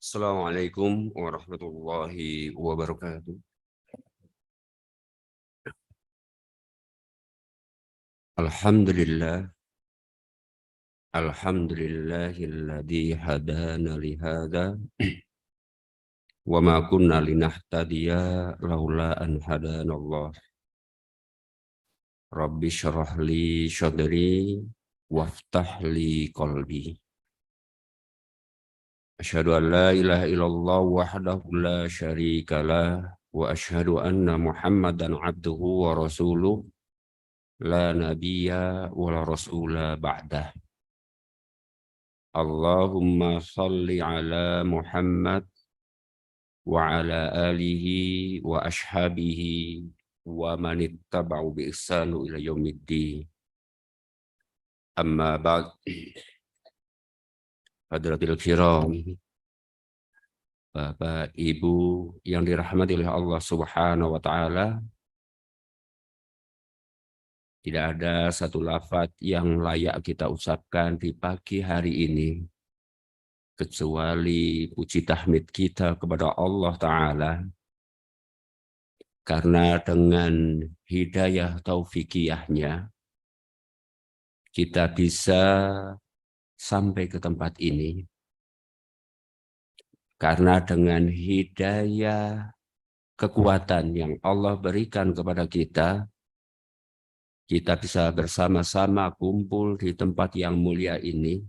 Assalamualaikum warahmatullahi wabarakatuh. Alhamdulillah, alhamdulillahilladzi hadana lihada wa ma kunna linahtadiya laula an hadanallah. Rabbi syrah li sadri waftah li qalbi. Asyhadu an la ilaha illallah wahdahu la syarikalah wa asyhadu anna Muhammadan abduhu wa rasuluh la nabiyya wa la rasula ba'dah. Allahumma salli ala Muhammad wa ala alihi wa ashabihi wa man ittaba'u bi ihsanu ila yaumiddin. Amma ba'd. Hadratil kiram, Bapak Ibu yang dirahmati oleh Allah Subhanahu wa taala, tidak ada satu lafaz yang layak kita ucapkan di pagi hari ini kecuali puji tahmid kita kepada Allah Ta'ala, karena dengan hidayah taufikiyahnya kita bisa sampai ke tempat ini. Karena dengan hidayah kekuatan yang Allah berikan kepada kita, kita bisa bersama-sama kumpul di tempat yang mulia ini,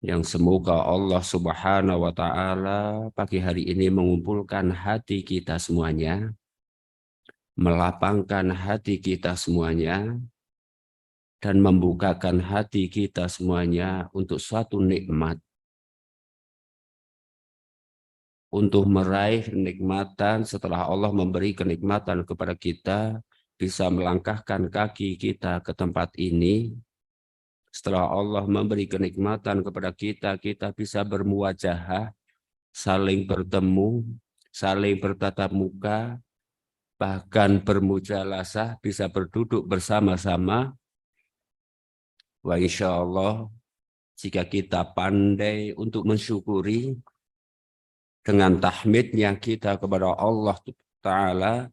yang semoga Allah Subhanahu wa taala pagi hari ini mengumpulkan hati kita semuanya, melapangkan hati kita semuanya, dan membukakan hati kita semuanya untuk suatu nikmat, untuk meraih kenikmatan setelah Allah memberi kenikmatan kepada kita, bisa melangkahkan kaki kita ke tempat ini. Setelah Allah memberi kenikmatan kepada kita, kita bisa bermuwajahah, saling bertemu, saling bertatap muka, bahkan bermujalasah, bisa berduduk bersama-sama. Wa insya Allah, jika kita pandai untuk mensyukuri dengan tahmidnya kita kepada Allah Ta'ala,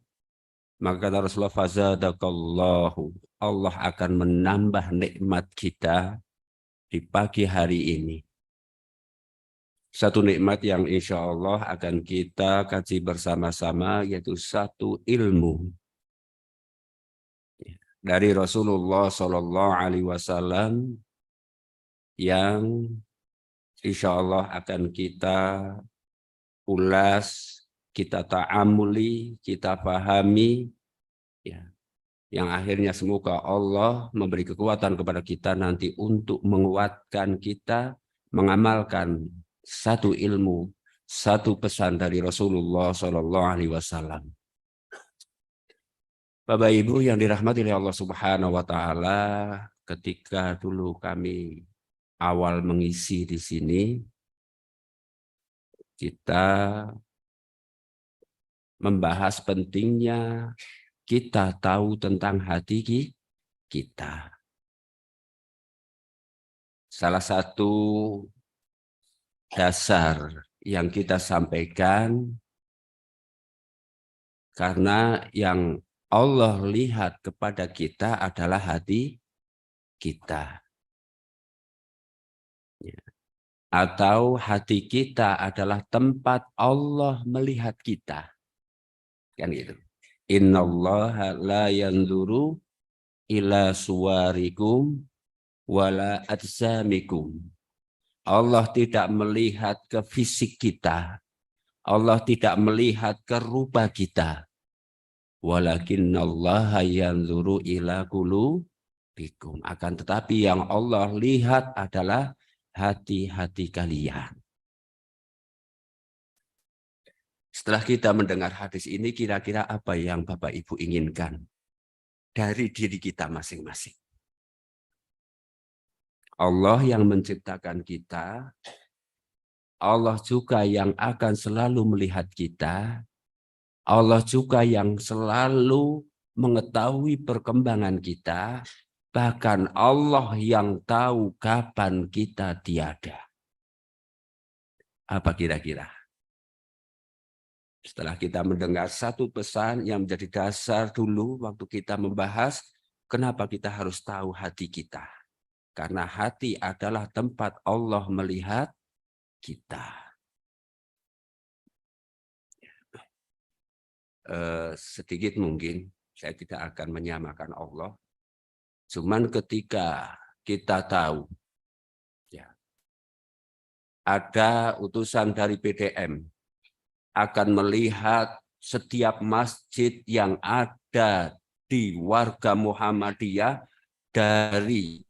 maka Rasulullah fazadakallahu, Allah akan menambah nikmat kita di pagi hari ini. Satu nikmat yang insya Allah akan kita kaji bersama-sama, yaitu satu ilmu dari Rasulullah Shallallahu Alaihi Wasallam yang insya Allah akan kita ulas, kita ta'amuli, kita pahami, ya, yang akhirnya semoga Allah memberi kekuatan kepada kita nanti untuk menguatkan kita mengamalkan satu ilmu, satu pesan dari Rasulullah Shallallahu Alaihi Wasallam. Bapak Ibu yang dirahmati oleh Allah Subhanahu Wa Taala, ketika dulu kami awal mengisi di sini, kita membahas pentingnya kita tahu tentang hati kita. Salah satu dasar yang kita sampaikan, karena yang Allah lihat kepada kita adalah hati kita. Atau hati kita adalah tempat Allah melihat kita. Kan gitu. Innallaha la yanzuru ila suwarikum wala ajsamikum. Allah tidak melihat ke fisik kita. Allah tidak melihat ke rupa kita. Walakinnallaha yanzuru ila qulubikum. Akan tetapi yang Allah lihat adalah hati-hati kalian. Setelah kita mendengar hadis ini, kira-kira apa yang Bapak Ibu inginkan dari diri kita masing-masing? Allah yang menciptakan kita, Allah juga yang akan selalu melihat kita, Allah juga yang selalu mengetahui perkembangan kita, bahkan Allah yang tahu kapan kita tiada. Apa kira-kira? Setelah kita mendengar satu pesan yang menjadi dasar dulu waktu kita membahas, kenapa kita harus tahu hati kita? Karena hati adalah tempat Allah melihat kita. Sedikit mungkin, saya tidak akan menyamakan Allah. Cuman ketika kita tahu, ya, ada utusan dari PDM, akan melihat setiap masjid yang ada di warga Muhammadiyah dari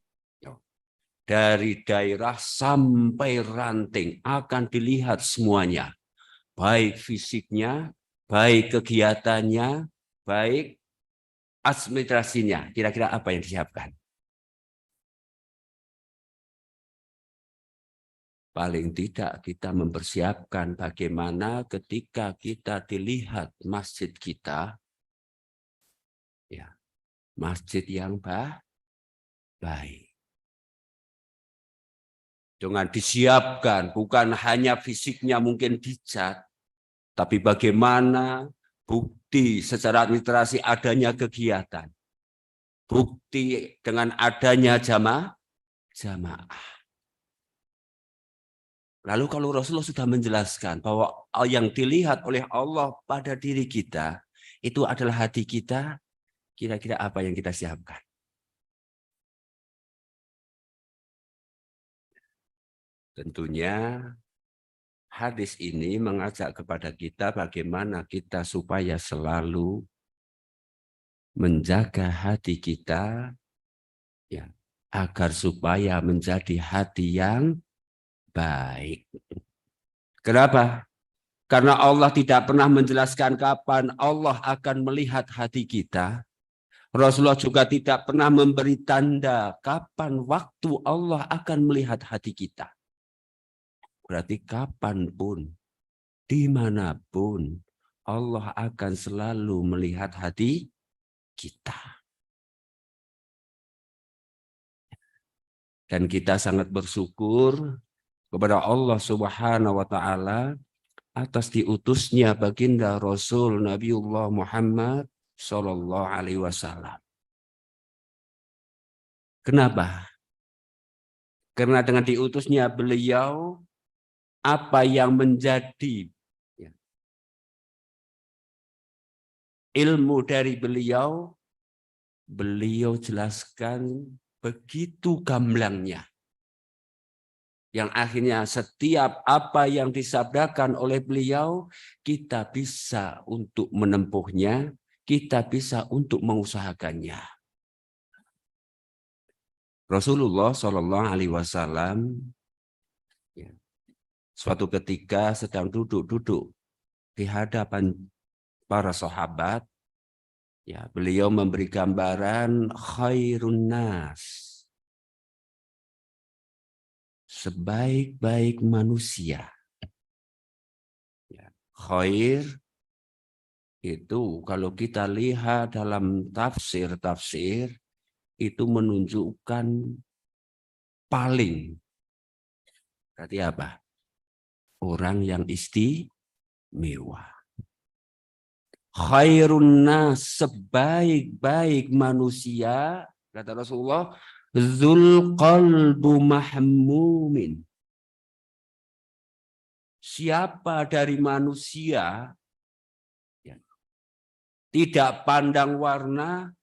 daerah sampai ranting akan dilihat semuanya, baik fisiknya, baik kegiatannya, baik administrasinya. Kira-kira apa yang disiapkan? Paling tidak kita mempersiapkan bagaimana ketika kita dilihat masjid kita, ya, masjid yang baik. Dengan disiapkan, bukan hanya fisiknya mungkin dicat, tapi bagaimana bukti secara administrasi adanya kegiatan. Bukti dengan adanya jamaah. Lalu kalau Rasulullah sudah menjelaskan bahwa yang dilihat oleh Allah pada diri kita, itu adalah hati kita, kira-kira apa yang kita siapkan? Tentunya hadis ini mengajak kepada kita bagaimana kita supaya selalu menjaga hati kita, ya, agar supaya menjadi hati yang baik. Kenapa? Karena Allah tidak pernah menjelaskan kapan Allah akan melihat hati kita. Rasulullah juga tidak pernah memberi tanda kapan waktu Allah akan melihat hati kita. Berarti kapanpun, dimanapun, Allah akan selalu melihat hati kita. Dan kita sangat bersyukur kepada Allah Subhanahu wa Ta'ala atas diutusnya baginda Rasul Nabiullah Muhammad Sallallahu Alaihi Wasallam. Kenapa? Karena dengan diutusnya beliau, apa yang menjadi ilmu dari beliau, beliau jelaskan begitu gamblangnya. Yang akhirnya setiap apa yang disabdakan oleh beliau, kita bisa untuk menempuhnya, kita bisa untuk mengusahakannya. Rasulullah Shallallahu Alaihi Wasallam suatu ketika sedang duduk-duduk di hadapan para sahabat, ya, beliau memberi gambaran khairun nas, sebaik-baik manusia. Ya, khair itu kalau kita lihat dalam tafsir-tafsir itu menunjukkan paling. Berarti apa? Orang yang istimewa. Khairun nas, sebaik-baik manusia, kata Rasulullah, dzul qalbu mahmumin. Siapa dari manusia ya, tidak pandang warna,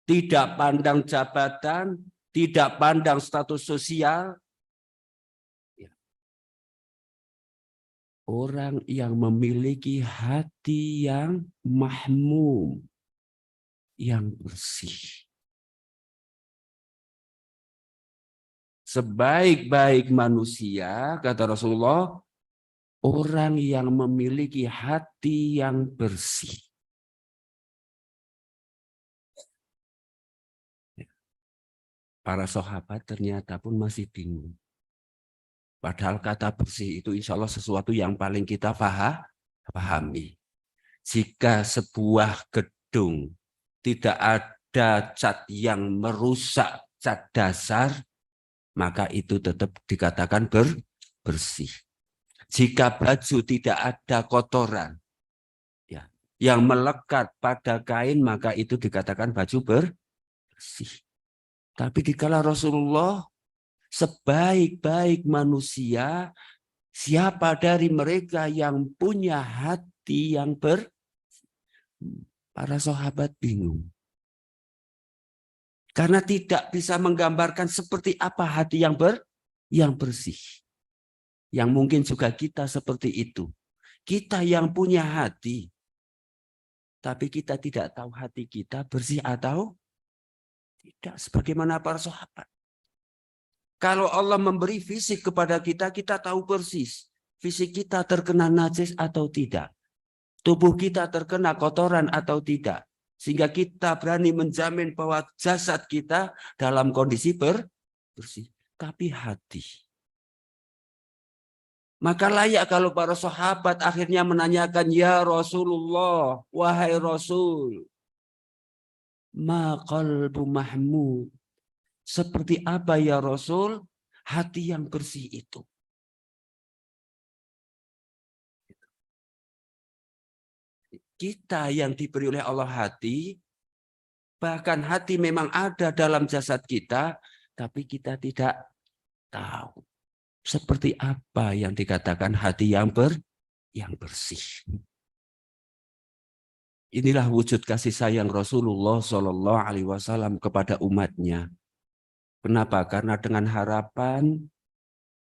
tidak pandang jabatan, tidak pandang status sosial, ya, orang yang memiliki hati yang mahmum, yang bersih. Sebaik-baik manusia, kata Rasulullah, orang yang memiliki hati yang bersih. Para sahabat ternyata pun masih bingung. Padahal kata bersih itu insya Allah sesuatu yang paling kita pahami. Jika sebuah gedung tidak ada cat yang merusak cat dasar, maka itu tetap dikatakan bersih. Jika baju tidak ada kotoran ya, yang melekat pada kain, maka itu dikatakan baju bersih. Tapi dikala Rasulullah sebaik-baik manusia, siapa dari mereka yang punya hati yang para sahabat bingung. Karena tidak bisa menggambarkan seperti apa hati yang bersih. Yang mungkin juga kita seperti itu. Kita yang punya hati, tapi kita tidak tahu hati kita bersih atau tidak. Sebagaimana para sahabat. Kalau Allah memberi fisik kepada kita, kita tahu persis. Fisik kita terkena najis atau tidak. Tubuh kita terkena kotoran atau tidak. Sehingga kita berani menjamin bahwa jasad kita dalam kondisi bersih. Tapi hati. Maka layak kalau para sahabat akhirnya menanyakan, ya Rasulullah, wahai Rasul, ma qalbu mahmud. Seperti apa ya Rasul hati yang bersih itu? Kita yang diberi oleh Allah hati, bahkan hati memang ada dalam jasad kita, tapi kita tidak tahu seperti apa yang dikatakan hati yang bersih. Inilah wujud kasih sayang Rasulullah Shallallahu Alaihi Wasallam kepada umatnya. Kenapa? Karena dengan harapan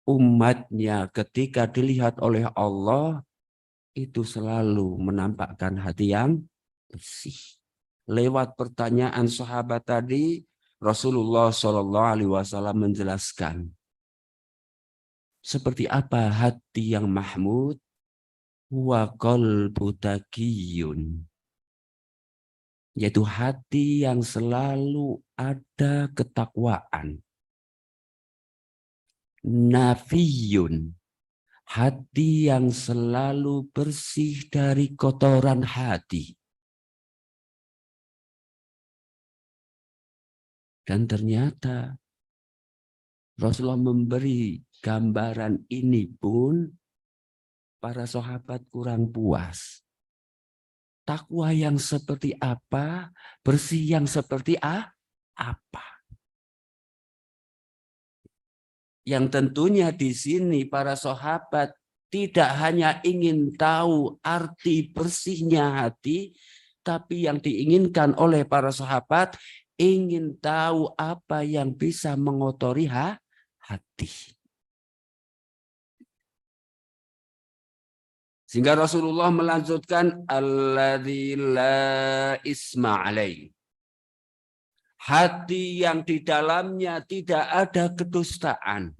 umatnya ketika dilihat oleh Allah itu selalu menampakkan hati yang bersih. Lewat pertanyaan sahabat tadi, Rasulullah Shallallahu Alaihi Wasallam menjelaskan seperti apa hati yang mahmud, wa qalbu taqiyun, yaitu hati yang selalu ada ketakwaan. Nafiyun, hati yang selalu bersih dari kotoran hati. Dan ternyata Rasulullah memberi gambaran ini pun para sahabat kurang puas. Takwa yang seperti apa, bersih yang seperti apa. Yang tentunya di sini para sahabat tidak hanya ingin tahu arti bersihnya hati, tapi yang diinginkan oleh para sahabat ingin tahu apa yang bisa mengotori hati. Sehingga Rasulullah melanjutkan alladzi la isma alaih. Hati yang di dalamnya tidak ada kedustaan.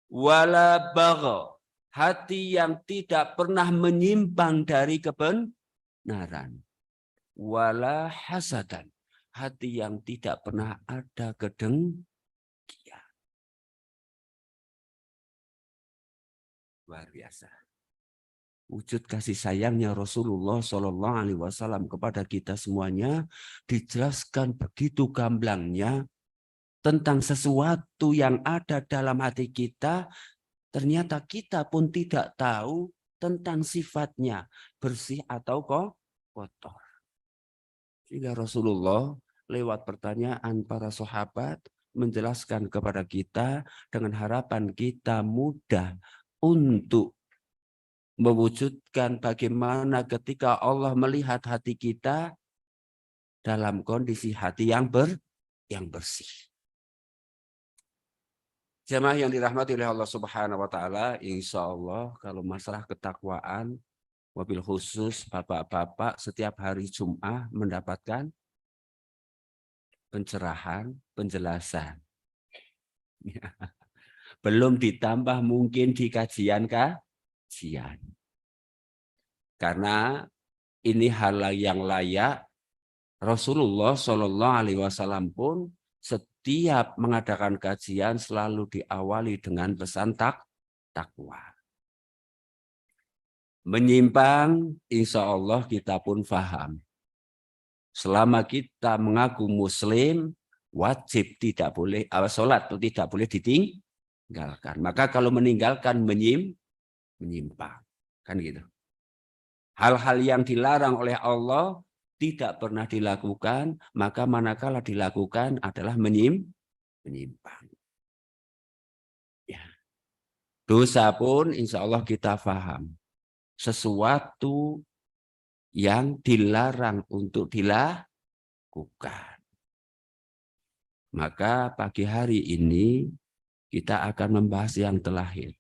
Wala bagha. Hati yang tidak pernah menyimpang dari kebenaran. Wala hasadan. Hati yang tidak pernah ada kedengkian. Luar biasa. Wujud kasih sayangnya Rasulullah Shallallahu Alaihi Wasallam kepada kita semuanya dijelaskan begitu gamblangnya tentang sesuatu yang ada dalam hati kita. Ternyata kita pun tidak tahu tentang sifatnya bersih atau kotor. Sehingga Rasulullah lewat pertanyaan para sahabat menjelaskan kepada kita dengan harapan kita mudah untuk mewujudkan bagaimana ketika Allah melihat hati kita dalam kondisi hati yang bersih. Jemaah yang dirahmati oleh Allah Subhanahu wa taala, insya Allah kalau masalah ketakwaan, wabil khusus bapak-bapak setiap hari Jumat mendapatkan pencerahan, penjelasan. Belum ditambah mungkin di kajian. Karena ini hal yang layak. Rasulullah Shallallahu Alaihi Wasallam pun setiap mengadakan kajian selalu diawali dengan pesan takwa. Menyimpang, insya Allah kita pun paham. Selama kita mengaku Muslim, wajib tidak boleh sholat tidak boleh Meninggalkan. Maka kalau meninggalkan menyimpang. Kan gitu. Hal-hal yang dilarang oleh Allah tidak pernah dilakukan, maka manakala dilakukan adalah menyimpang. Ya. Dosa pun insya Allah kita paham. Sesuatu yang dilarang untuk dilakukan. Maka pagi hari ini kita akan membahas yang terakhir.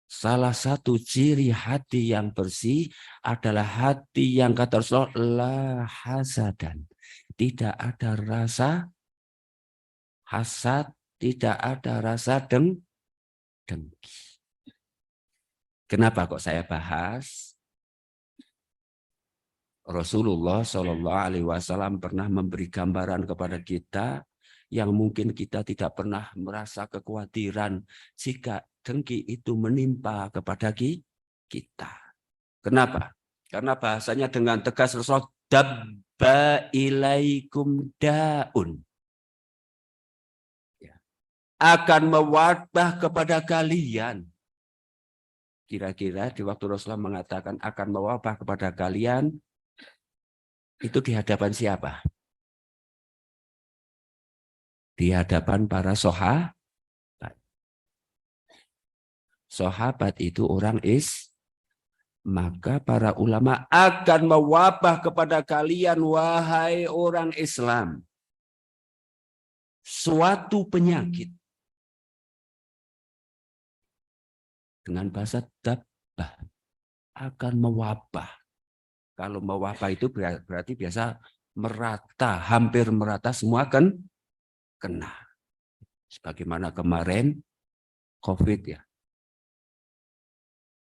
Salah satu ciri hati yang bersih adalah hati yang kata Rasulullah la hasadan. Tidak ada rasa hasad, tidak ada rasa dengki. Kenapa kok saya bahas? Rasulullah Shallallahu Alaihi Wasallam pernah memberi gambaran kepada kita yang mungkin kita tidak pernah merasa kekhawatiran jika dengki itu menimpa kepada kita. Kenapa? Karena bahasanya dengan tegas Rasul dabba ilaikum daun. Akan mewabah kepada kalian. Kira-kira di waktu Rasulullah mengatakan akan mewabah kepada kalian, itu di hadapan siapa? Di hadapan para sahabat. Sahabat itu orang maka para ulama akan mewabah kepada kalian, wahai orang Islam, suatu penyakit. Dengan bahasa dabbah, akan mewabah. Kalau mewabah itu berarti biasa merata, hampir merata semua kan kena. Sebagaimana kemarin COVID ya.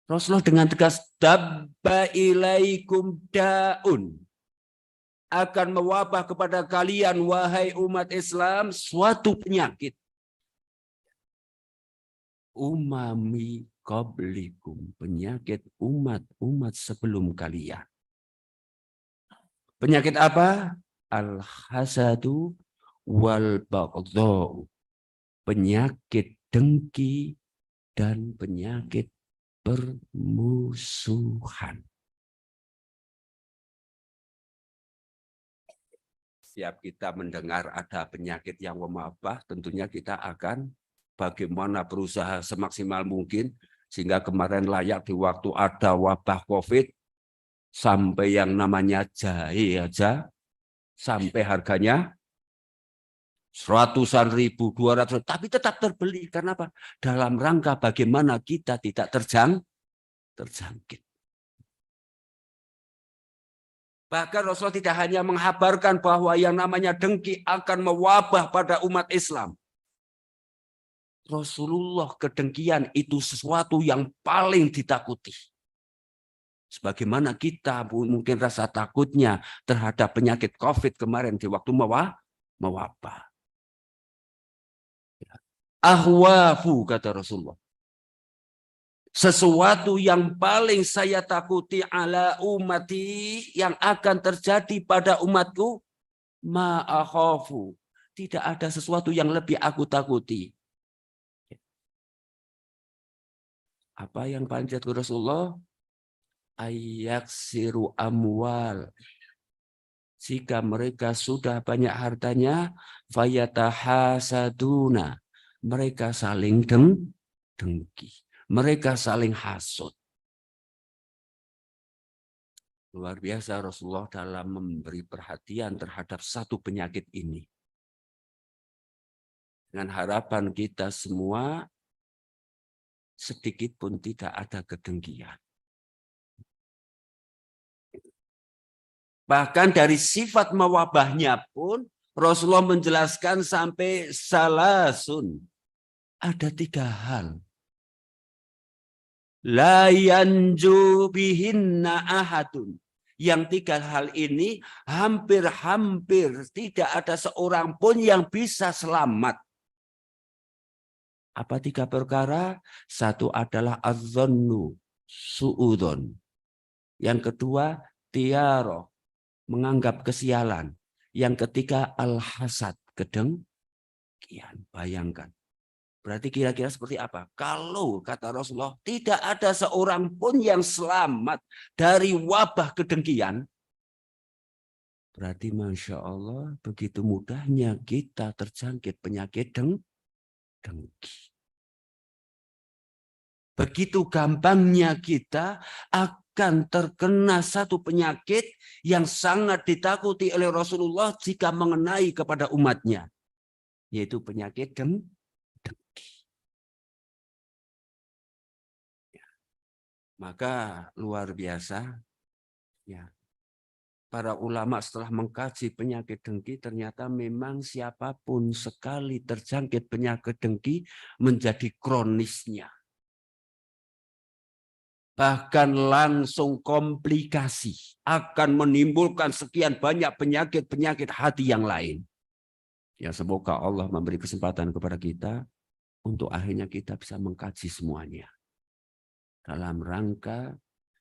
Rasulullah dengan tegas dabba ilaikum daun, akan mewabah kepada kalian wahai umat Islam suatu penyakit. Umami qablikum, penyakit umat-umat sebelum kalian. Penyakit apa? Al-hasadu wal baghdha. Penyakit dengki dan penyakit permusuhan. Setiap kita mendengar ada penyakit yang mewabah, tentunya kita akan bagaimana berusaha semaksimal mungkin, sehingga kemarin layak di waktu ada wabah COVID, sampai yang namanya jahe aja, sampai harganya ratusan ribu, 200, tapi tetap terbeli. Karena apa? Dalam rangka bagaimana kita tidak terjangkit. Bahkan Rasul tidak hanya menghabarkan bahwa yang namanya dengki akan mewabah pada umat Islam. Rasulullah kedengkian itu sesuatu yang paling ditakuti. Sebagaimana kita mungkin rasa takutnya terhadap penyakit COVID kemarin di waktu mewabah. Ahwafu, kata Rasulullah. Sesuatu yang paling saya takuti ala umati, yang akan terjadi pada umatku, ma'akhafu. Tidak ada sesuatu yang lebih aku takuti. Apa yang paling ditakuti Rasulullah? Ayyaksiru amwal. Jika mereka sudah banyak hartanya, fayatahasaduna. Mereka saling dengki. Mereka saling hasut. Luar biasa Rasulullah dalam memberi perhatian terhadap satu penyakit ini. Dengan harapan kita semua, sedikit pun tidak ada kedengkian. Bahkan dari sifat mewabahnya pun, Rasulullah menjelaskan sampai salasun. Ada 3 hal. La yanju bihinna ahadun. Yang 3 hal ini hampir-hampir tidak ada seorang pun yang bisa selamat. Apa 3 perkara? 1 adalah az-zannu, su'udon. Yang kedua, tiaro, menganggap kesialan. Yang ketiga, al-hasad, kedengkian. Bayangkan. Berarti kira-kira seperti apa? Kalau kata Rasulullah, tidak ada seorang pun yang selamat dari wabah kedengkian. Berarti Masya Allah, begitu mudahnya kita terjangkit penyakit dengki. Begitu gampangnya kita akan terkena satu penyakit yang sangat ditakuti oleh Rasulullah jika mengenai kepada umatnya. Yaitu penyakit dengki. Maka luar biasa, ya. Para ulama setelah mengkaji penyakit dengki, ternyata memang siapapun sekali terjangkit penyakit dengki menjadi kronisnya. Bahkan langsung komplikasi, akan menimbulkan sekian banyak penyakit-penyakit hati yang lain. Ya, semoga Allah memberi kesempatan kepada kita untuk akhirnya kita bisa mengkaji semuanya. Dalam rangka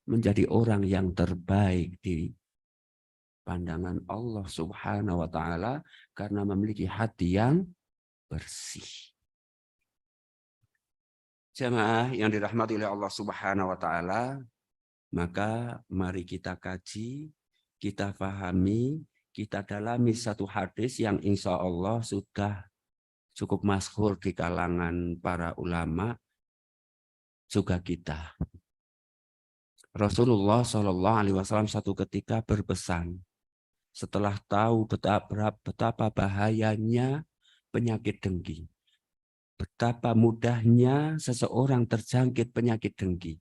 menjadi orang yang terbaik di pandangan Allah Subhanahu wa taala karena memiliki hati yang bersih. Jemaah yang dirahmati oleh Allah Subhanahu wa taala, maka mari kita kaji, kita pahami, kita dalami satu hadis yang insya Allah sudah cukup masyhur di kalangan para ulama juga kita. Rasulullah Shallallahu Alaihi Wasallam satu ketika berpesan setelah tahu betapa bahayanya penyakit dengki, betapa mudahnya seseorang terjangkit penyakit dengki,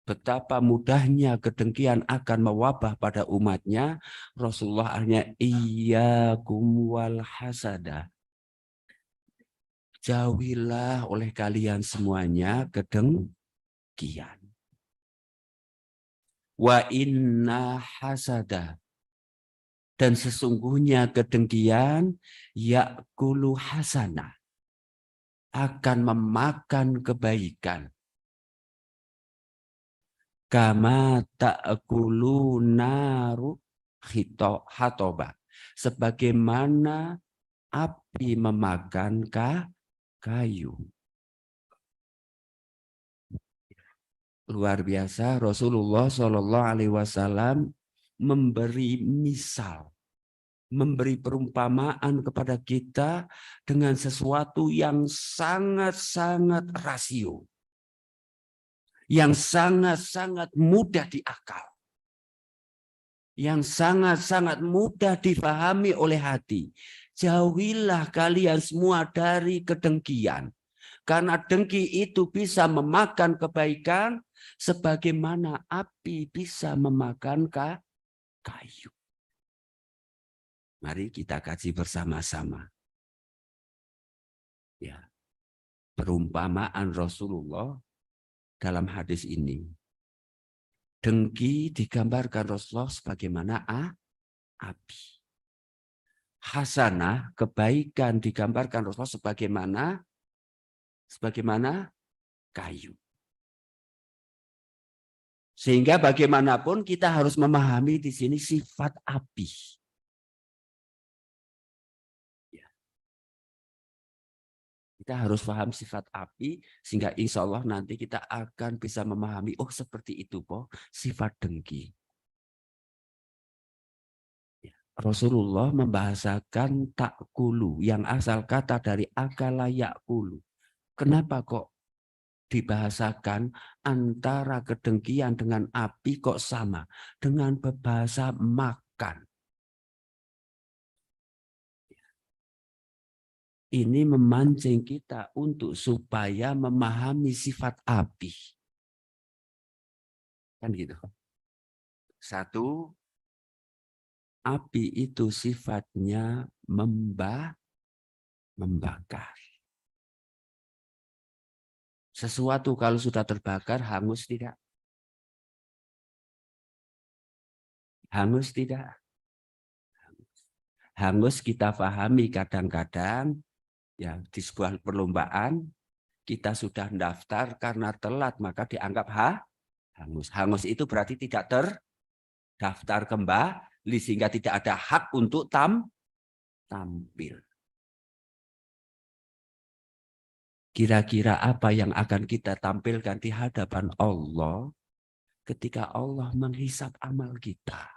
betapa mudahnya kedengkian akan mewabah pada umatnya, Rasulullah akhirnya iyyakum wal hasada. Jauhilah oleh kalian semuanya kedengkian. Wa inna hasada. Dan sesungguhnya kedengkian yakulu hasanah. Akan memakan kebaikan. Kama ta'kulu naru hatoba. Sebagaimana api memakan kayu. Luar biasa, Rasulullah Shallallahu Alaihi Wasallam memberi misal, memberi perumpamaan kepada kita dengan sesuatu yang sangat-sangat rasio, yang sangat-sangat mudah diakal, yang sangat-sangat mudah difahami oleh hati. Jauhilah kalian semua dari kedengkian. Karena dengki itu bisa memakan kebaikan, sebagaimana api bisa memakan kayu. Mari kita kaji bersama-sama. Ya, perumpamaan Rasulullah dalam hadis ini. Dengki digambarkan Rasulullah sebagaimana api. Hasanah, kebaikan digambarkan Rasulullah sebagaimana kayu. Sehingga bagaimanapun kita harus memahami di sini sifat api. Kita harus paham sifat api sehingga insya Allah nanti kita akan bisa memahami, oh seperti itu kok sifat dengki. Rasulullah membahasakan takulu yang asal kata dari akala yakulu. Kenapa kok dibahasakan antara kedengkian dengan api kok sama? Dengan berbahasa makan. Ini memancing kita untuk supaya memahami sifat api. Kan gitu. Satu, api itu sifatnya membakar. Sesuatu kalau sudah terbakar, hangus tidak? Hangus tidak? Hangus kita pahami kadang-kadang ya di sebuah perlombaan kita sudah daftar karena telat maka dianggap hangus. Hangus itu berarti tidak terdaftar kembali sehingga tidak ada hak untuk tampil. Kira-kira apa yang akan kita tampilkan di hadapan Allah ketika Allah menghisap amal kita?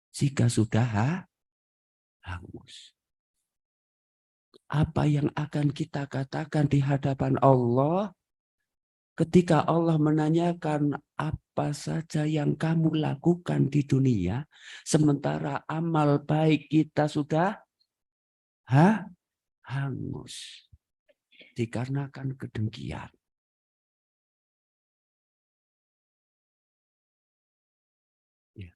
Jika sudah hangus. Apa yang akan kita katakan di hadapan Allah ketika Allah menanyakan apa saja yang kamu lakukan di dunia, sementara amal baik kita sudah hangus. Dikarenakan kedengkian. Ya.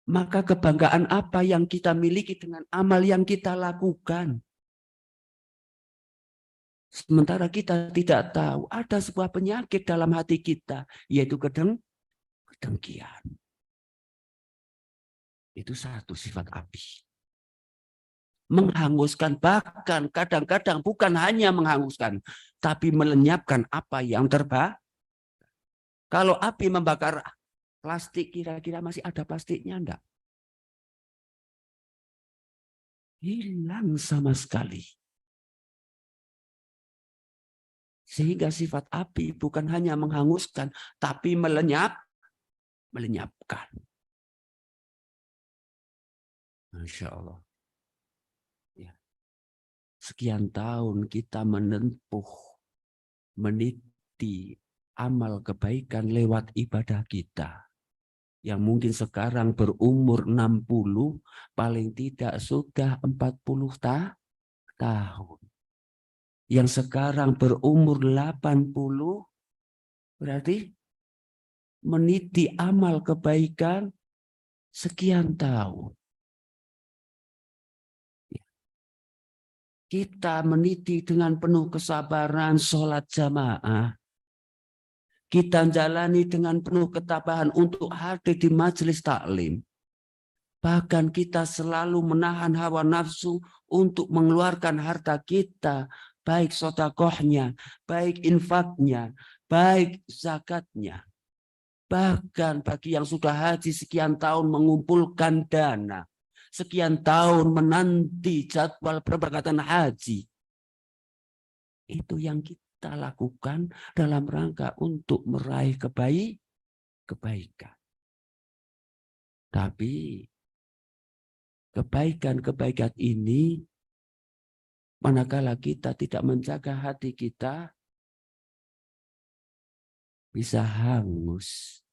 Maka kebanggaan apa yang kita miliki dengan amal yang kita lakukan? Sementara kita tidak tahu ada sebuah penyakit dalam hati kita, yaitu kedengkian. Itu satu sifat api. Menghanguskan, bahkan kadang-kadang bukan hanya menghanguskan, tapi melenyapkan apa yang terbakar. Kalau api membakar plastik, kira-kira masih ada plastiknya enggak? Hilang sama sekali. Sehingga sifat api bukan hanya menghanguskan, tapi melenyapkan. Masya Allah. Ya. Sekian tahun kita menempuh, meniti amal kebaikan lewat ibadah kita. Yang mungkin sekarang berumur 60, paling tidak sudah 40 tahun. Yang sekarang berumur 80, berarti meniti amal kebaikan sekian tahun. Kita meniti dengan penuh kesabaran sholat jamaah. Kita jalani dengan penuh ketabahan untuk hadir di majelis taklim. Bahkan kita selalu menahan hawa nafsu untuk mengeluarkan harta kita, baik sedekahnya, baik infaknya, baik zakatnya. Bahkan bagi yang sudah haji sekian tahun mengumpulkan dana, sekian tahun menanti jadwal perberangkatan haji. Itu yang kita lakukan dalam rangka untuk meraih kebaikan. Tapi kebaikan-kebaikan ini, manakala kita tidak menjaga hati kita, bisa hangus,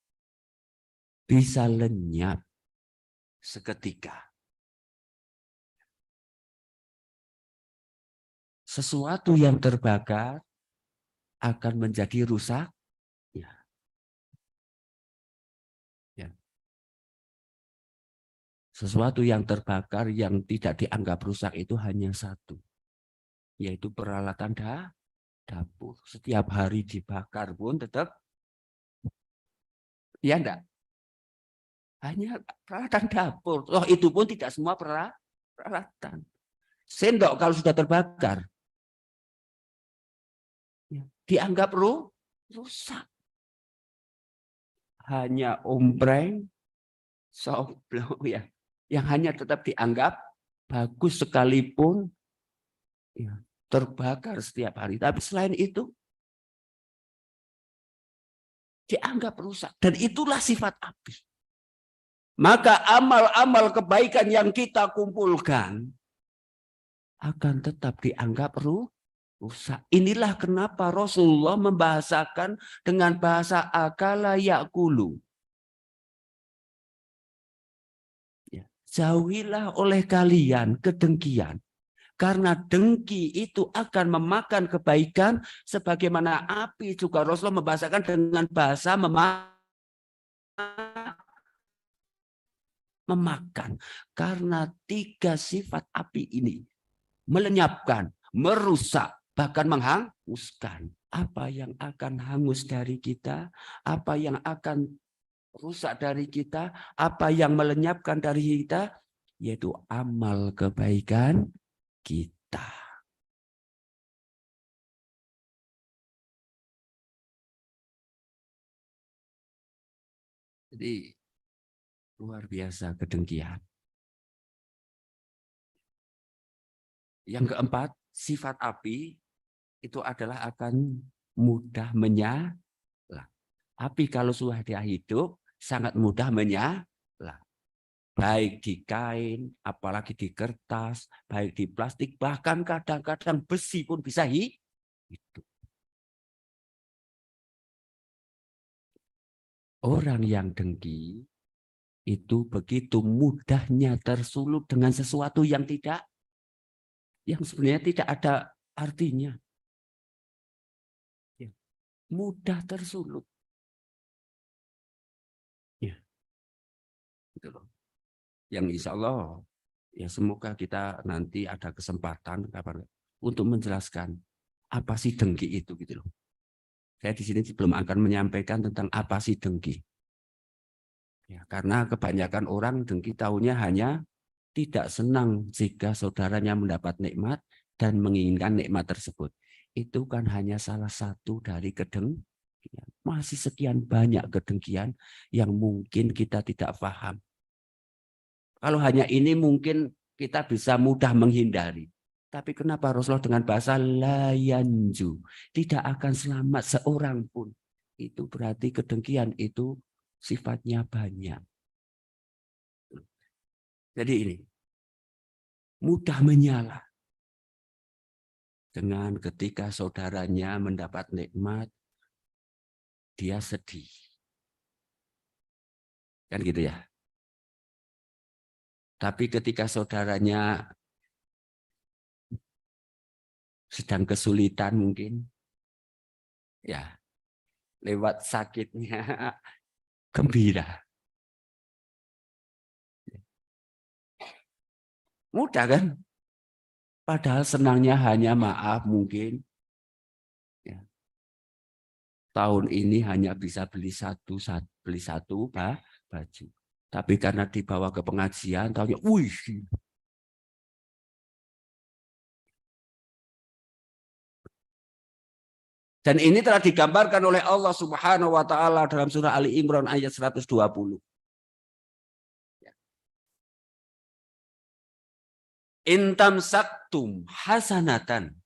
bisa lenyap seketika. Sesuatu yang terbakar akan menjadi rusak. Ya. Sesuatu yang terbakar yang tidak dianggap rusak itu hanya satu, yaitu peralatan dapur. Setiap hari dibakar pun tetap, ya enggak? Hanya peralatan dapur. Oh, itu pun tidak semua peralatan. Sendok kalau sudah terbakar, dianggap rusak. Hanya ompreng, soblong ya, yang hanya tetap dianggap bagus sekalipun ya, terbakar setiap hari. Tapi selain itu dianggap rusak. Dan itulah sifat api. Maka amal-amal kebaikan yang kita kumpulkan akan tetap dianggap rusak. Inilah kenapa Rasulullah membahasakan dengan bahasa akala yakulu. Jauhilah oleh kalian kedengkian. Karena dengki itu akan memakan kebaikan. Sebagaimana api juga Rasulullah membahasakan dengan bahasa memakan. Karena tiga sifat api ini melenyapkan, merusak, bahkan menghanguskan. Apa yang akan hangus dari kita, apa yang akan rusak dari kita, apa yang melenyapkan dari kita, yaitu amal kebaikan kita. Jadi luar biasa kedengkian. Yang keempat, sifat api itu adalah akan mudah menyala. Api kalau sudah dia hidup, sangat mudah menyala. Baik di kain, apalagi di kertas, baik di plastik, bahkan kadang-kadang besi pun bisa hidup. Orang yang dengki itu begitu mudahnya tersulut dengan sesuatu yang sebenarnya tidak ada artinya. Mudah tersulut. Ya, gitu loh. Yang insya Allah, ya semoga kita nanti ada kesempatan untuk menjelaskan apa sih dengki itu, gitu loh. Saya di sini belum akan menyampaikan tentang apa sih dengki. Ya, karena kebanyakan orang dengki tahunya hanya tidak senang jika saudaranya mendapat nikmat dan menginginkan nikmat tersebut. Itu kan hanya salah satu dari kedengkian. Masih sekian banyak kedengkian yang mungkin kita tidak paham. Kalau hanya ini mungkin kita bisa mudah menghindari. Tapi kenapa Rasulullah dengan bahasa layanju tidak akan selamat seorang pun? Itu berarti kedengkian itu sifatnya banyak. Jadi ini mudah menyala. Dengan ketika saudaranya mendapat nikmat, dia sedih. Kan gitu ya. Tapi ketika saudaranya sedang kesulitan mungkin, ya lewat sakitnya gembira. Mudah kan? Padahal senangnya hanya maaf mungkin. Ya. Tahun ini hanya bisa beli satu baju. Tapi karena dibawa ke pengajian, tahunya, wih. Dan ini telah digambarkan oleh Allah Subhanahu wa taala dalam surah Ali Imran ayat 120. Intam saktum hasanatan.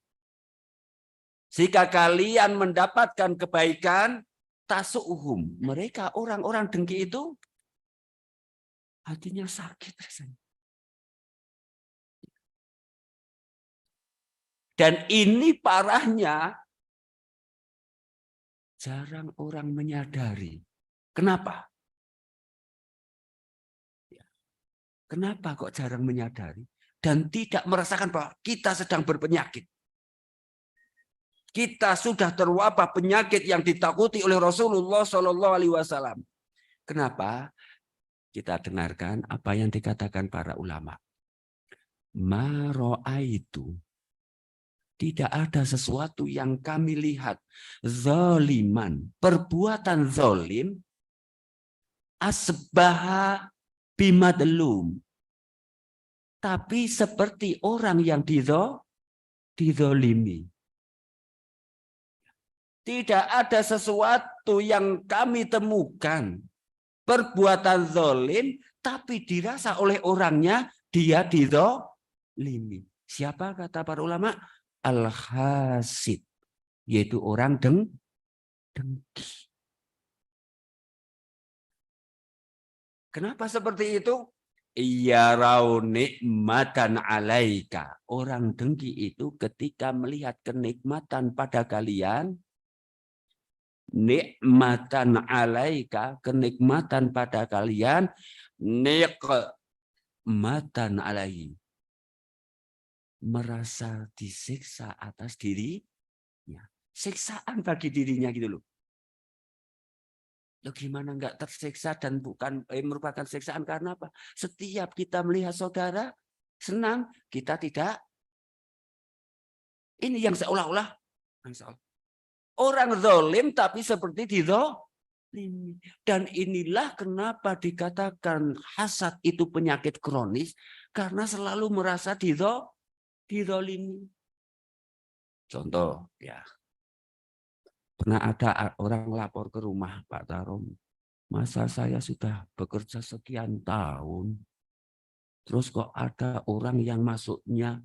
Jika kalian mendapatkan kebaikan, tasu'uhum. Mereka orang-orang dengki itu hatinya sakit rasanya. Dan ini parahnya, jarang orang menyadari. Kenapa? Kenapa kok jarang menyadari? Dan tidak merasakan bahwa kita sedang berpenyakit. Kita sudah terwabah penyakit yang ditakuti oleh Rasulullah SAW. Kenapa? Kita dengarkan apa yang dikatakan para ulama. Maro'aitu. Tidak ada sesuatu yang kami lihat zaliman, perbuatan zalim, asbaha bimadlum. Tapi seperti orang yang dizalimi. Tidak ada sesuatu yang kami temukan perbuatan zalim, tapi dirasa oleh orangnya dia dizalimi. Siapa kata para ulama? Al-hasid, yaitu orang dengki. Kenapa seperti itu? Ya nikmatan alaika. Orang dengki itu ketika melihat kenikmatan pada kalian, nikmatan alaika, kenikmatan pada kalian, nikmatan alaihi. Merasa disiksa atas dirinya. Siksaan bagi dirinya gitu loh. Loh gimana nggak tersiksa dan bukan merupakan siksaan karena apa? Setiap kita melihat saudara senang, kita tidak. Ini yang seolah-olah orang zalim tapi seperti dizalimi. Dan inilah kenapa dikatakan hasad itu penyakit kronis karena selalu merasa dizalimi. Contoh ya. Pernah ada orang lapor ke rumah Pak Tarom. Masa saya sudah bekerja sekian tahun, terus kok ada orang yang masuknya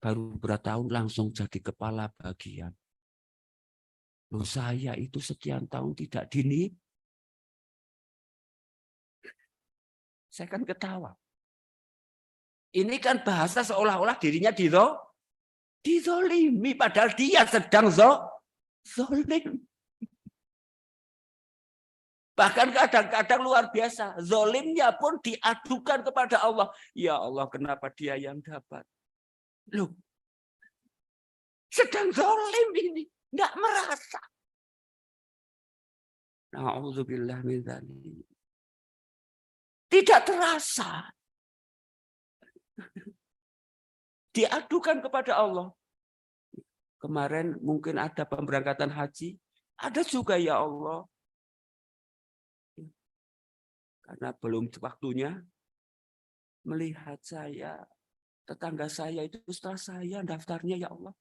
baru berapa tahun langsung jadi kepala bagian. Loh, saya itu sekian tahun tidak saya kan ketawa. Ini kan bahasa seolah-olah dirinya dizolimi, padahal dia sedang zolim. Bahkan kadang-kadang luar biasa, zolimnya pun diadukan kepada Allah. Ya Allah, kenapa dia yang dapat? Loh, sedang zolim ini, nggak merasa. Na'udzubillah min dzalik. Tidak terasa. Diadukan kepada Allah. Kemarin mungkin ada pemberangkatan haji, ada juga ya Allah. Karena belum waktunya melihat saya, tetangga saya itu setelah saya daftarnya ya Allah.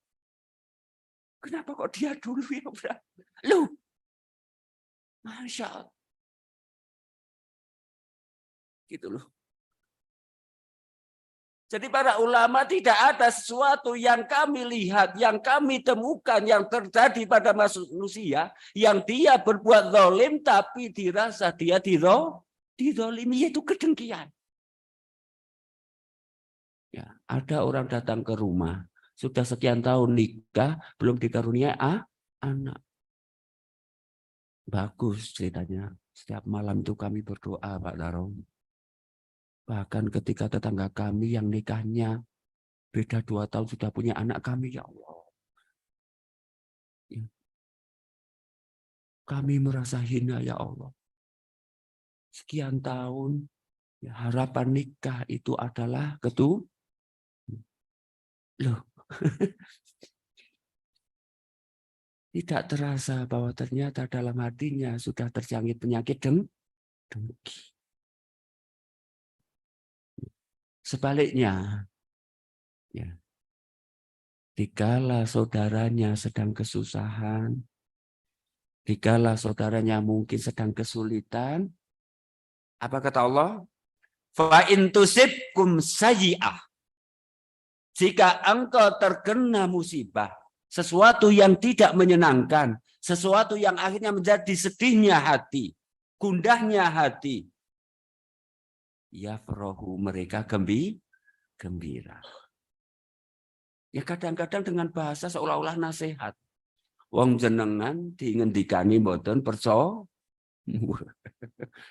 Kenapa kok dia dulu ya Allah? Loh, Masya Allah. Gitu loh. Jadi para ulama tidak ada sesuatu yang kami lihat, yang kami temukan, yang terjadi pada manusia, yang dia berbuat zalim tapi dirasa dia dizalimi, yaitu kedengkian. Ya, ada orang datang ke rumah, sudah sekian tahun nikah, belum dikarunia anak. Bagus ceritanya. Setiap malam itu kami berdoa, Pak Darom. Bahkan ketika tetangga kami yang nikahnya beda 2 tahun sudah punya anak kami, ya Allah. Ya. Kami merasa hina, ya Allah. Sekian tahun, ya, harapan nikah itu adalah loh. Tidak terasa bahwa ternyata dalam hatinya sudah terjangkit penyakit dengki. Sebaliknya, ya, dikala saudaranya sedang kesusahan, dikala saudaranya mungkin sedang kesulitan, apa kata Allah? Fa in tusibkum sayyi'ah. Jika engkau terkena musibah, sesuatu yang tidak menyenangkan, sesuatu yang akhirnya menjadi sedihnya hati, gundahnya hati, yafrahu, mereka gembira. Ya kadang-kadang dengan bahasa seolah-olah nasihat. Wong jenengan dingendikani mboten perso.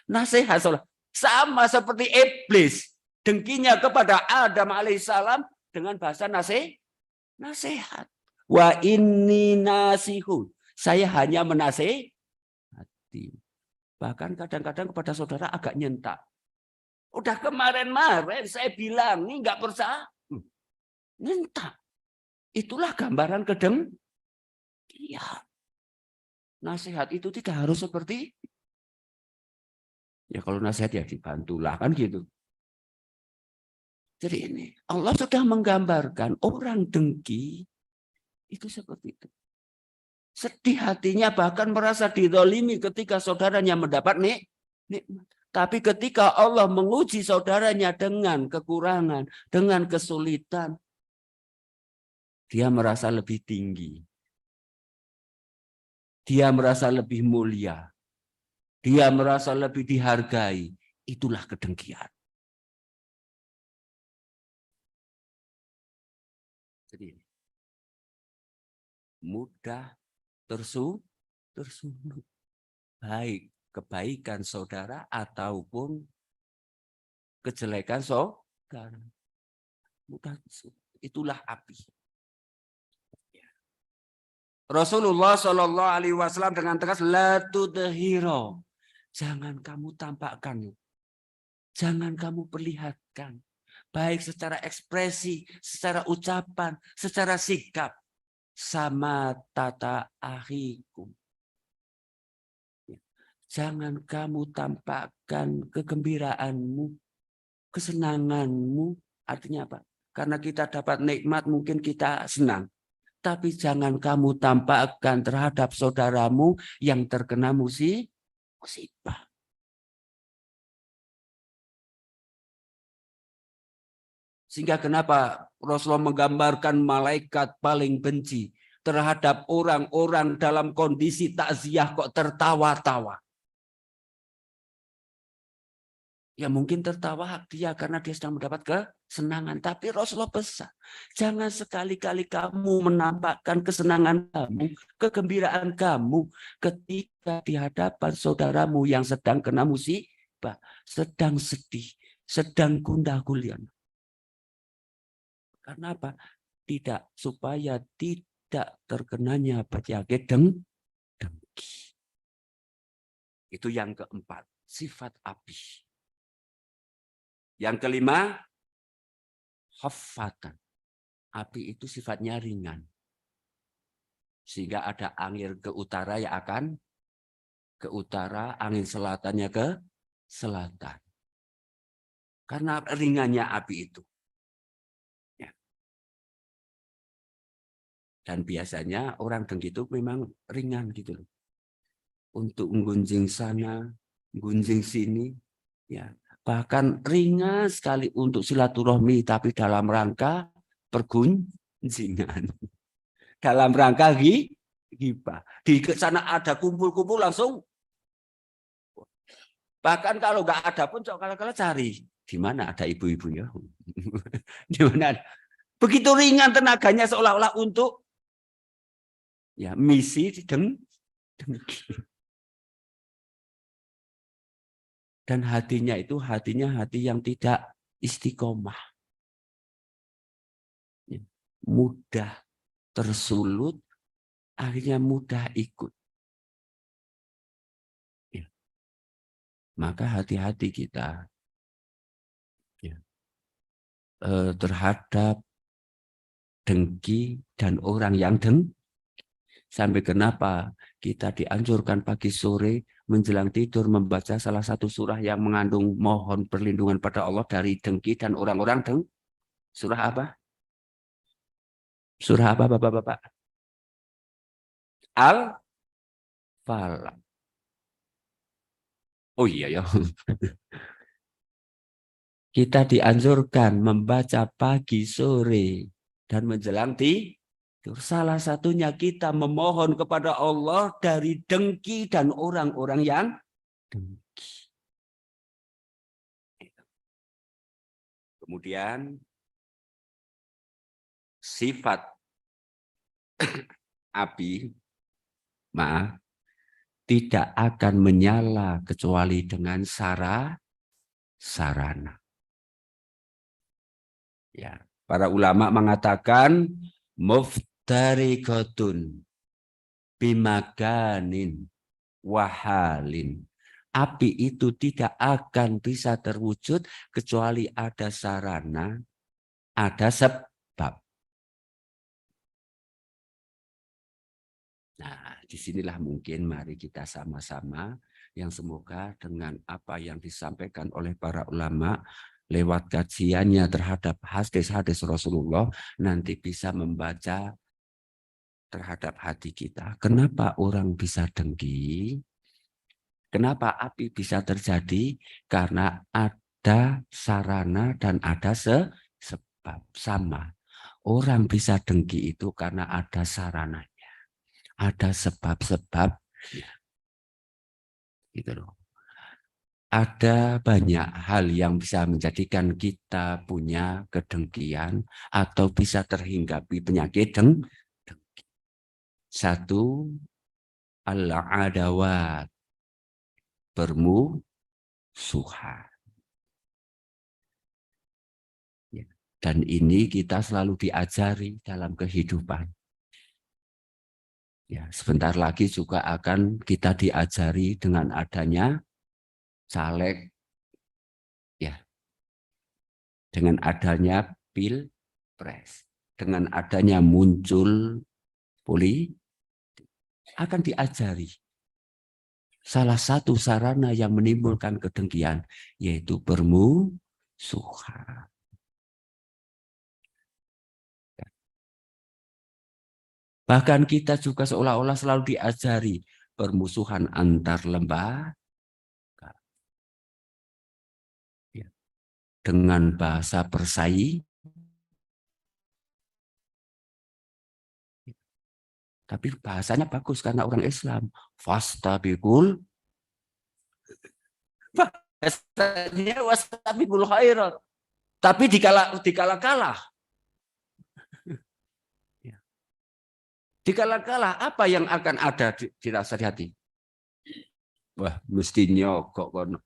Nasihat sama seperti iblis. Dengkinya kepada Adam alaihissalam dengan bahasa nasihat. Wa inni nasihun. Saya hanya menasihati. Bahkan kadang-kadang kepada saudara agak nyentak. Udah kemarin saya bilang, ini nggak percaya. Nyentak. Itulah gambaran kedengkian. Nasihat itu tidak harus seperti, ya kalau nasihat ya dibantulah kan gitu. Jadi ini Allah sudah menggambarkan orang dengki itu seperti itu. Sedih hatinya, bahkan merasa dizalimi ketika saudaranya mendapat nikmat. Tapi ketika Allah menguji saudaranya dengan kekurangan, dengan kesulitan, dia merasa lebih tinggi. Dia merasa lebih mulia. Dia merasa lebih dihargai. Itulah kedengkian. Jadi mudah tersulut. Baik kebaikan saudara ataupun kejelekan saudara. Mudah tersulut. Itulah api. Rasulullah Shallallahu Alaihi Wasallam dengan tegas, la tudhiro, jangan kamu tampakkan, jangan kamu perlihatkan, baik secara ekspresi, secara ucapan, secara sikap, sama tata ahikum. Jangan kamu tampakkan kegembiraanmu, kesenanganmu, artinya apa? Karena kita dapat nikmat mungkin kita senang. Tapi jangan kamu tampakkan terhadap saudaramu yang terkena musibah. Sehingga kenapa Rasulullah menggambarkan malaikat paling benci terhadap orang-orang dalam kondisi takziah kok tertawa-tawa. Ya mungkin tertawa dia karena dia sedang mendapat kesenangan. Tapi Rasulullah pesan, jangan sekali-kali kamu menampakkan kesenangan kamu, kegembiraan kamu ketika di hadapan saudaramu yang sedang kena musibah, sedang sedih, sedang gundah gulana. Karena apa? Tidak, supaya tidak terkenanya penyakit dengki. Itu yang keempat, sifat api. Yang kelima, khafatan. Api itu sifatnya ringan. Sehingga ada angin ke utara yang akan ke utara, angin selatannya ke selatan. Karena ringannya api itu. Ya. Dan biasanya orang dengki itu memang ringan gitu loh. Untuk menggunjing sana, gunjing sini, ya. Bahkan ringan sekali untuk silaturahmi, tapi dalam rangka pergunjingan. Dalam rangka ghibah. Di sana ada kumpul-kumpul langsung. Bahkan kalau nggak ada pun kalau cari di mana ada ibu-ibunya. Di mana? Begitu ringan tenaganya seolah-olah untuk ya misi dengki. Dan hatinya itu hati yang tidak istiqomah. Mudah tersulut, akhirnya mudah ikut. Ya. Maka hati-hati kita ya, terhadap dengki dan orang yang sampai kenapa kita dianjurkan pagi sore menjelang tidur membaca salah satu surah yang mengandung mohon perlindungan pada Allah dari dengki dan orang-orang surah apa? Surah apa Bapak-bapak? Al-Falaq. Oh iya ya. Kita dianjurkan membaca pagi sore dan menjelang tidur. Salah satunya kita memohon kepada Allah dari dengki dan orang-orang yang dengki. Kemudian sifat api, maaf, tidak akan menyala kecuali dengan sarana. Ya, para ulama mengatakan muftarikatun bimakanin wahalin. Api itu tidak akan bisa terwujud kecuali ada sarana, ada sebab. Nah, disinilah mungkin mari kita sama-sama yang semoga dengan apa yang disampaikan oleh para ulama lewat kajiannya terhadap hadis-hadis Rasulullah nanti bisa membaca terhadap hati kita. Kenapa orang bisa dengki? Kenapa api bisa terjadi? Karena ada sarana dan ada sebab. Sama. Orang bisa dengki itu karena ada sarananya. Ada sebab-sebab. Gitu loh. Ada banyak hal yang bisa menjadikan kita punya kedengkian atau bisa terhinggapi penyakit dengki. Satu, al-adawat. Bermusuhan. Dan ini kita selalu diajari dalam kehidupan. Ya, sebentar lagi juga akan kita diajari dengan adanya caleg, ya, dengan adanya pilpres, dengan adanya muncul akan diajari. Salah satu sarana yang menimbulkan kedengkian yaitu bermusuhan. Bahkan kita juga seolah-olah selalu diajari permusuhan antar lembaga. Dengan bahasa persaingan, Tapi bahasanya bagus karena orang Islam. Fastabiqul. Bahasanya wastabiqul khairat. Tapi dikala kalah. Dikala kalah apa yang akan ada di rasa di hati? Wah, mesti nyogok kon.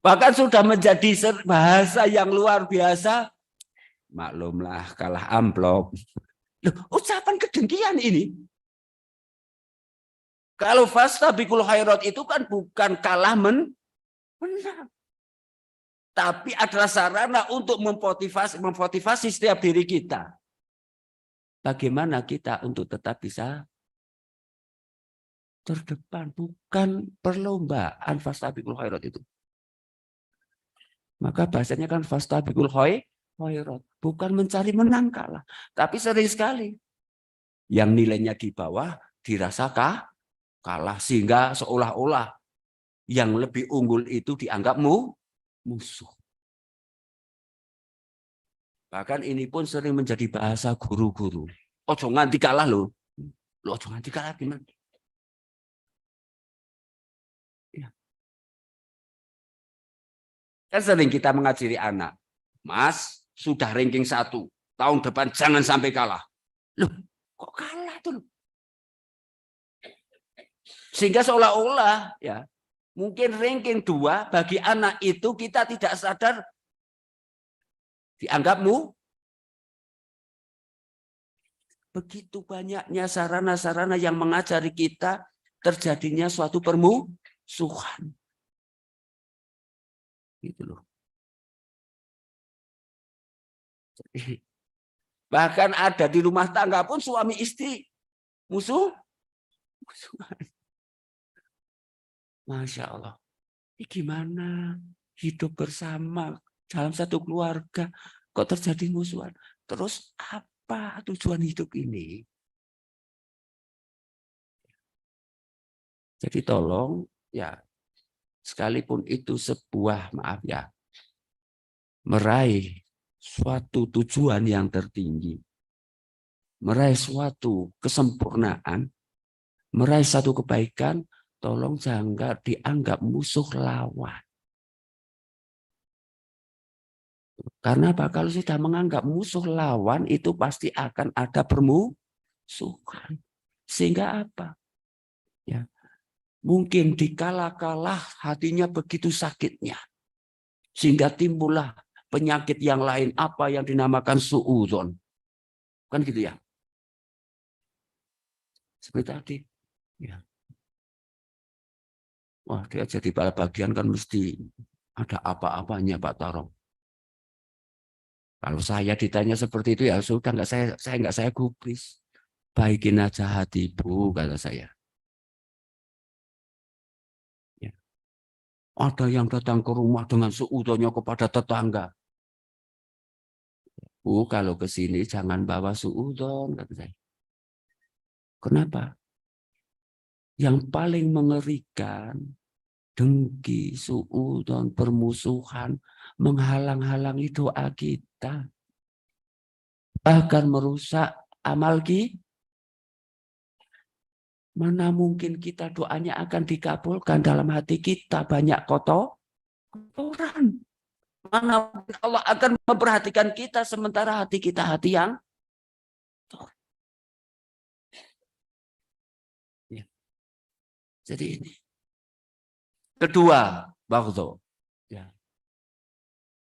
Bahkan sudah menjadi bahasa yang luar biasa. Maklumlah kalah amplop. Loh, ucapan kedengkian ini. Kalau fastabiqul khairat itu kan bukan kalah menang. Tapi adalah sarana untuk memotivasi setiap diri kita. Bagaimana kita untuk tetap bisa terdepan, bukan perlombaan fastabiqul khairat itu. Maka bahasanya kan fastabiqul khairat, bukan mencari menang kalah, tapi sering sekali yang nilainya di bawah dirasa kalah sehingga seolah-olah yang lebih unggul itu dianggap musuh. Bahkan ini pun sering menjadi bahasa guru-guru. Ojo nganti kalah loh. Ojo nganti kalah gimana? Ya. Kan sering kita mengajari anak. Mas, sudah ranking 1. Tahun depan jangan sampai kalah. Loh, kok kalah tuh? Sehingga seolah-olah ya mungkin ranking 2 bagi anak itu kita tidak sadar dianggapmu. Begitu banyaknya sarana-sarana yang mengajari kita terjadinya suatu permusuhan. Gitu loh. Bahkan ada di rumah tangga pun suami istri musuhan. Masya Allah. Ini gimana hidup bersama dalam satu keluarga kok terjadi musuhan? Terus apa tujuan hidup ini? Jadi tolong ya, sekalipun itu sebuah maaf ya, meraih suatu tujuan yang tertinggi, meraih suatu kesempurnaan, meraih satu kebaikan, tolong jangan dianggap musuh lawan. Karena apa? Kalau sudah menganggap musuh lawan, itu pasti akan ada permusuhan. Sehingga apa? Ya, mungkin dikala-kala hatinya begitu sakitnya. Sehingga timbullah penyakit yang lain, apa yang dinamakan suudzon. Kan gitu ya? Seperti tadi. Ya. Wah, dia jadi bala bagian kan mesti ada apa-apanya Pak Tarong. Kalau saya ditanya seperti itu ya sudah nggak saya gubris. Baikin aja hatimu kata saya. Ya. Ada yang datang ke rumah dengan suudzonnya kepada tetangga. Kalau ke sini jangan bawa suudzon kata saya. Kenapa? Yang paling mengerikan dengki, suudzon, permusuhan menghalang-halangi doa kita. Bahkan merusak amal kita. Mana mungkin kita doanya akan dikabulkan dalam hati kita banyak kotoran. Mana mungkin Allah akan memperhatikan kita sementara hati kita hati yang kotor. Ya. Jadi ini. Kedua, baghdho. Ya.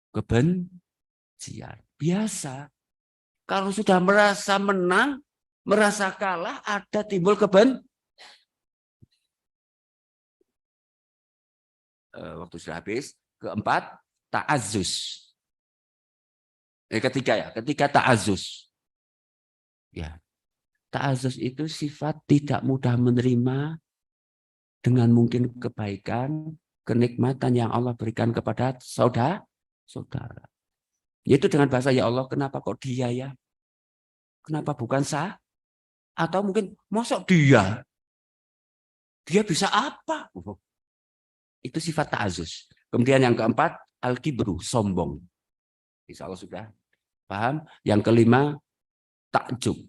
Kebencian. Biasa. Kalau sudah merasa menang, merasa kalah, ada timbul waktu sudah habis. Keempat, ta'azzus. Ketiga ya, ketiga ta'azzus. Ya. Ta'azzus itu sifat tidak mudah menerima dengan mungkin kebaikan, kenikmatan yang Allah berikan kepada saudara. Yaitu dengan bahasa, ya Allah, kenapa kok dia ya? Kenapa bukan saya? Atau mungkin, mosok dia? Dia bisa apa? Itu sifat ta'azzus. Kemudian yang keempat, al-kibru, sombong. Insya Allah sudah Paham? Yang kelima, takjub.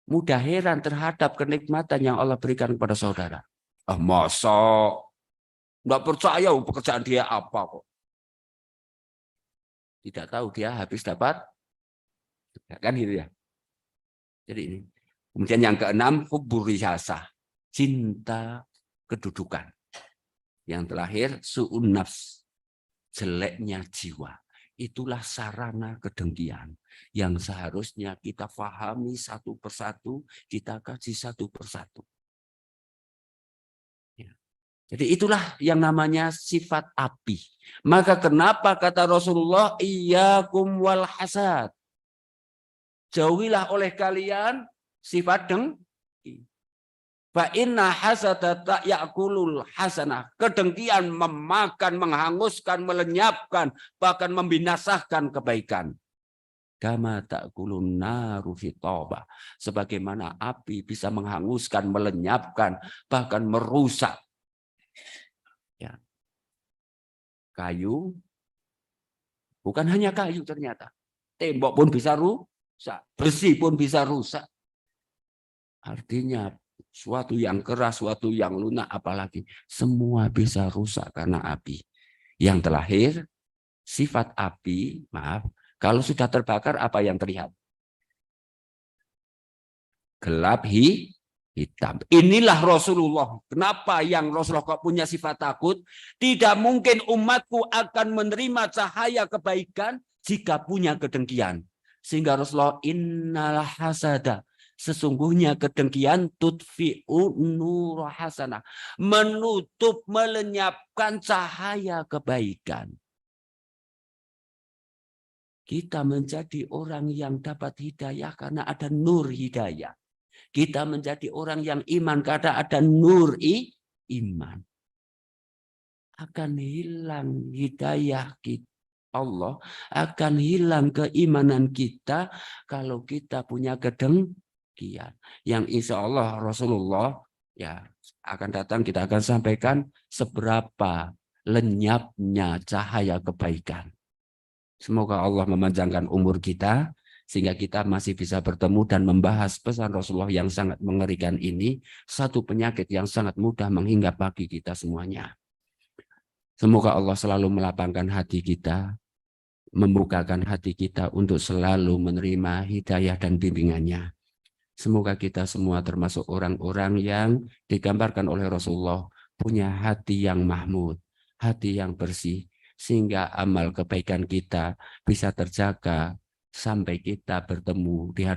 Mudah heran terhadap kenikmatan yang Allah berikan kepada saudara. Masa nggak percaya pekerjaan dia apa kok. Tidak tahu dia habis dapat. Kan gitu ya. Jadi ini. Kemudian yang keenam, hubbur riyasah. Cinta kedudukan. Yang terakhir, su'un nafs. Jeleknya jiwa. Itulah sarana kedengkian yang seharusnya kita pahami satu persatu, kita kaji satu persatu. Ya. Jadi itulah yang namanya sifat api. Maka kenapa kata Rasulullah, iyyakum wal hasad. Jauhilah oleh kalian sifat dengki. Fa inna hasada ya'kulul hasanah. Kedengkian memakan, menghanguskan, melenyapkan, bahkan membinasakan kebaikan. Kama ta'kulun naru fitobah. Sebagaimana api bisa menghanguskan, melenyapkan, bahkan merusak. Ya. Kayu, bukan hanya kayu ternyata. Tembok pun bisa rusak, besi pun bisa rusak. Artinya suatu yang keras, suatu yang lunak, apalagi semua bisa rusak karena api. Yang terakhir, sifat api, maaf, kalau sudah terbakar apa yang terlihat? Gelap, hitam. Inilah Rasulullah. Kenapa yang Rasulullah kok punya sifat takut? Tidak mungkin umatku akan menerima cahaya kebaikan jika punya kedengkian. Sehingga Rasulullah, innal hasada. Sesungguhnya kedengkian tutfi'u nur hasanah, menutup, melenyapkan cahaya kebaikan. Kita menjadi orang yang dapat hidayah karena ada nur hidayah. Kita menjadi orang yang iman karena ada nur iman. Akan hilang hidayah kita. Allah akan hilang keimanan kita kalau kita punya kedengkian. Yang insya Allah Rasulullah ya akan datang, kita akan sampaikan seberapa lenyapnya cahaya kebaikan. Semoga Allah memanjangkan umur kita sehingga kita masih bisa bertemu dan membahas pesan Rasulullah yang sangat mengerikan ini, satu penyakit yang sangat mudah menghinggap bagi kita semuanya. Semoga Allah selalu melapangkan hati kita, membukakan hati kita untuk selalu menerima hidayah dan bimbingannya. Semoga kita semua termasuk orang-orang yang digambarkan oleh Rasulullah punya hati yang mahmud, hati yang bersih, sehingga amal kebaikan kita bisa terjaga sampai kita bertemu di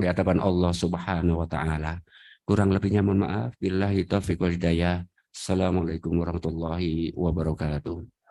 hadapan Allah Subhanahu wa taala. Kurang lebihnya mohon maaf. Billahi taufiq wal hidayah. Assalamualaikum warahmatullahi wabarakatuh.